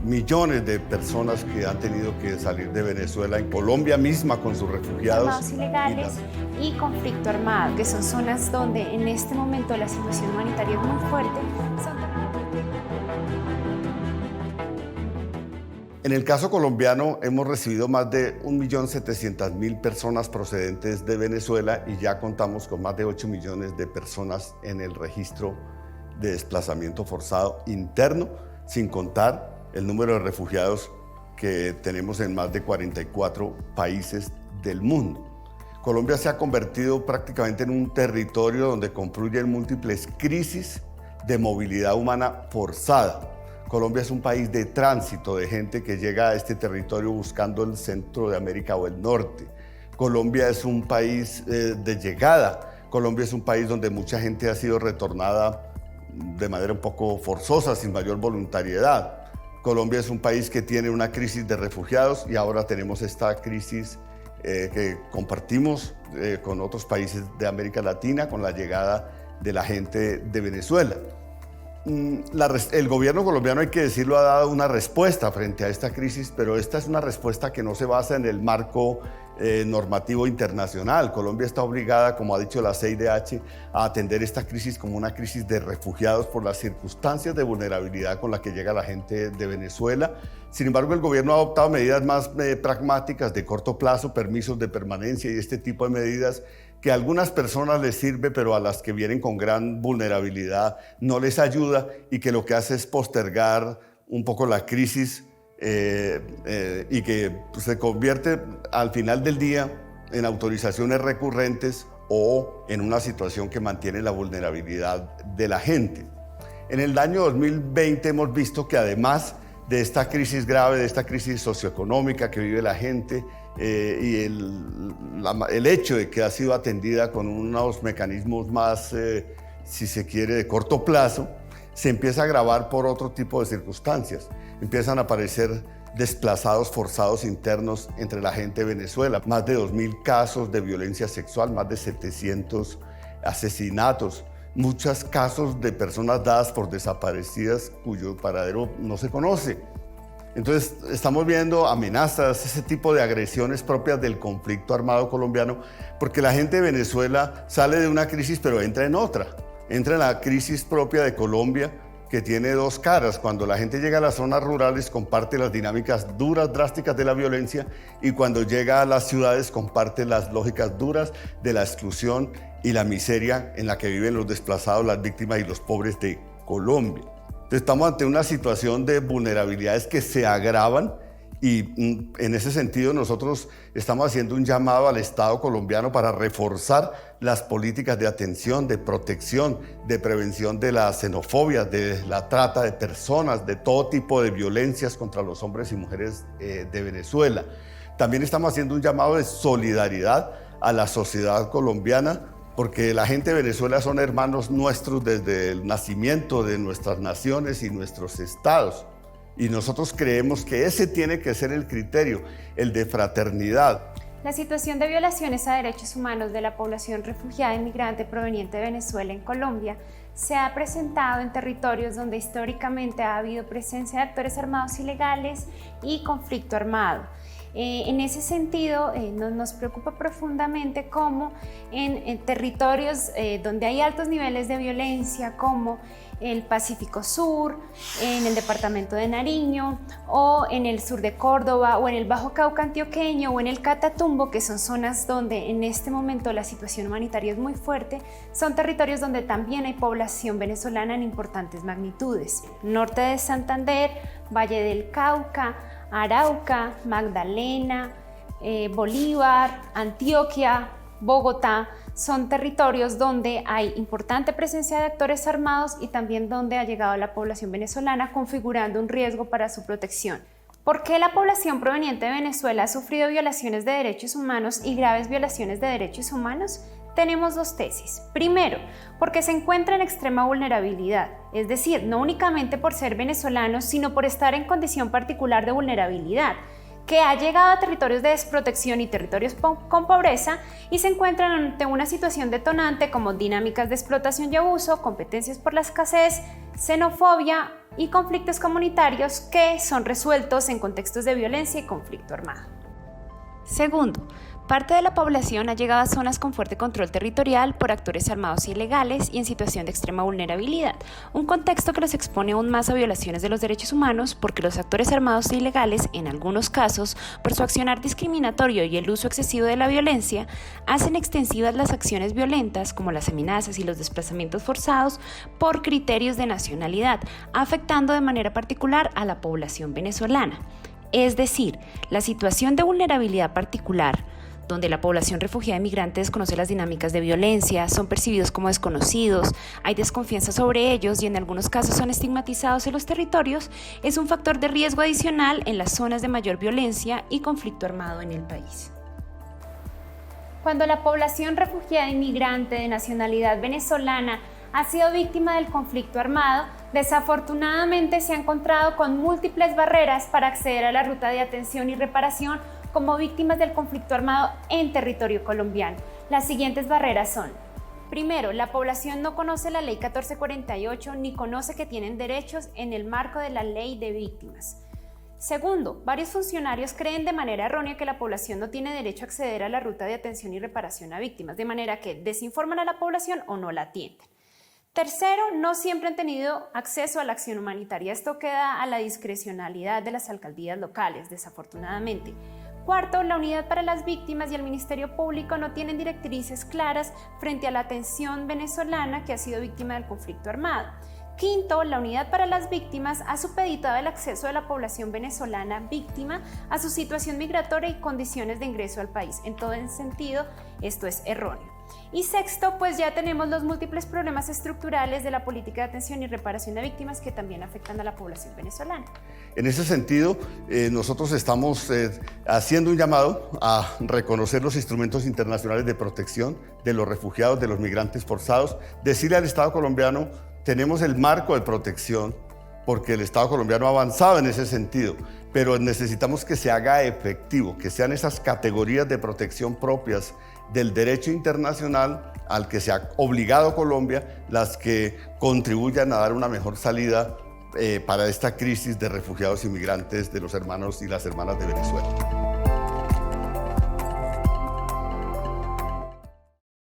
millones de personas que han tenido que salir de Venezuela, en Colombia misma con sus refugiados. Armados ilegales y conflicto armado, que son zonas donde en este momento la situación humanitaria es muy fuerte. En el caso colombiano hemos recibido más de 1.700.000 personas procedentes de Venezuela y ya contamos con más de 8 millones de personas en el registro de desplazamiento forzado interno, sin contar el número de refugiados que tenemos en más de 44 países del mundo. Colombia se ha convertido prácticamente en un territorio donde confluyen múltiples crisis de movilidad humana forzada. Colombia es un país de tránsito de gente que llega a este territorio buscando el centro de América o el norte. Colombia es un país de llegada. Colombia es un país donde mucha gente ha sido retornada de manera un poco forzosa, sin mayor voluntariedad. Colombia es un país que tiene una crisis de refugiados y ahora tenemos esta crisis que compartimos con otros países de América Latina con la llegada de la gente de Venezuela. El gobierno colombiano, hay que decirlo, ha dado una respuesta frente a esta crisis, pero esta es una respuesta que no se basa en el marco normativo internacional. Colombia está obligada, como ha dicho la CIDH, a atender esta crisis como una crisis de refugiados por las circunstancias de vulnerabilidad con la que llega la gente de Venezuela. Sin embargo, el gobierno ha adoptado medidas más pragmáticas de corto plazo, permisos de permanencia y este tipo de medidas que a algunas personas les sirve, pero a las que vienen con gran vulnerabilidad no les ayuda y que lo que hace es postergar un poco la crisis y que se convierte al final del día en autorizaciones recurrentes o en una situación que mantiene la vulnerabilidad de la gente. En el año 2020 hemos visto que además de esta crisis grave, de esta crisis socioeconómica que vive la gente, y el hecho de que ha sido atendida con unos mecanismos más, si se quiere, de corto plazo, se empieza a agravar por otro tipo de circunstancias. Empiezan a aparecer desplazados forzados internos entre la gente de Venezuela, más de 2.000 casos de violencia sexual, más de 700 asesinatos, muchos casos de personas dadas por desaparecidas cuyo paradero no se conoce. Entonces estamos viendo amenazas, ese tipo de agresiones propias del conflicto armado colombiano, porque la gente de Venezuela sale de una crisis pero entra en otra. Entra en la crisis propia de Colombia, que tiene dos caras. Cuando la gente llega a las zonas rurales comparte las dinámicas duras, drásticas de la violencia, y cuando llega a las ciudades comparte las lógicas duras de la exclusión y la miseria en la que viven los desplazados, las víctimas y los pobres de Colombia. Entonces, estamos ante una situación de vulnerabilidades que se agravan y en ese sentido nosotros estamos haciendo un llamado al Estado colombiano para reforzar las políticas de atención, de protección, de prevención de la xenofobia, de la trata de personas, de todo tipo de violencias contra los hombres y mujeres de Venezuela. También estamos haciendo un llamado de solidaridad a la sociedad colombiana, porque la gente de Venezuela son hermanos nuestros desde el nacimiento de nuestras naciones y nuestros estados. Y nosotros creemos que ese tiene que ser el criterio, el de fraternidad. La situación de violaciones a derechos humanos de la población refugiada inmigrante proveniente de Venezuela en Colombia se ha presentado en territorios donde históricamente ha habido presencia de actores armados ilegales y conflicto armado. En ese sentido, nos preocupa profundamente cómo en territorios donde hay altos niveles de violencia, como el Pacífico Sur, en el departamento de Nariño, o en el sur de Córdoba, o en el Bajo Cauca antioqueño, o en el Catatumbo, que son zonas donde en este momento la situación humanitaria es muy fuerte, son territorios donde también hay población venezolana en importantes magnitudes. Norte de Santander, Valle del Cauca, Arauca, Magdalena, Bolívar, Antioquia, Bogotá, son territorios donde hay importante presencia de actores armados y también donde ha llegado la población venezolana, configurando un riesgo para su protección. ¿Por qué la población proveniente de Venezuela ha sufrido violaciones de derechos humanos y graves violaciones de derechos humanos? Tenemos dos tesis. Primero, porque se encuentra en extrema vulnerabilidad, es decir, no únicamente por ser venezolanos, sino por estar en condición particular de vulnerabilidad, que ha llegado a territorios de desprotección y territorios con pobreza y se encuentran ante una situación detonante como dinámicas de explotación y abuso, competencias por la escasez, xenofobia y conflictos comunitarios que son resueltos en contextos de violencia y conflicto armado. Segundo, parte de la población ha llegado a zonas con fuerte control territorial por actores armados ilegales y en situación de extrema vulnerabilidad, un contexto que los expone aún más a violaciones de los derechos humanos porque los actores armados ilegales, en algunos casos, por su accionar discriminatorio y el uso excesivo de la violencia, hacen extensivas las acciones violentas como las amenazas y los desplazamientos forzados por criterios de nacionalidad, afectando de manera particular a la población venezolana. Es decir, la situación de vulnerabilidad particular, donde la población refugiada y migrante desconoce las dinámicas de violencia, son percibidos como desconocidos, hay desconfianza sobre ellos y en algunos casos son estigmatizados en los territorios, es un factor de riesgo adicional en las zonas de mayor violencia y conflicto armado en el país. Cuando la población refugiada y migrante de nacionalidad venezolana ha sido víctima del conflicto armado, desafortunadamente se ha encontrado con múltiples barreras para acceder a la ruta de atención y reparación como víctimas del conflicto armado en territorio colombiano. Las siguientes barreras son: primero, la población no conoce la Ley 1448 ni conoce que tienen derechos en el marco de la Ley de Víctimas. Segundo, varios funcionarios creen de manera errónea que la población no tiene derecho a acceder a la ruta de atención y reparación a víctimas, de manera que desinforman a la población o no la atienden. Tercero, no siempre han tenido acceso a la acción humanitaria. Esto queda a la discrecionalidad de las alcaldías locales, desafortunadamente. Cuarto, la Unidad para las Víctimas y el Ministerio Público no tienen directrices claras frente a la atención venezolana que ha sido víctima del conflicto armado. Quinto, la Unidad para las Víctimas ha supeditado el acceso de la población venezolana víctima a su situación migratoria y condiciones de ingreso al país. En todo ese sentido, esto es erróneo. Y sexto, pues ya tenemos los múltiples problemas estructurales de la política de atención y reparación de víctimas que también afectan a la población venezolana. En ese sentido, nosotros estamos haciendo un llamado a reconocer los instrumentos internacionales de protección de los refugiados, de los migrantes forzados, decirle al Estado colombiano: tenemos el marco de protección porque el Estado colombiano ha avanzado en ese sentido, pero necesitamos que se haga efectivo, que sean esas categorías de protección propias del derecho internacional al que se ha obligado Colombia, las que contribuyan a dar una mejor salida para esta crisis de refugiados y migrantes de los hermanos y las hermanas de Venezuela.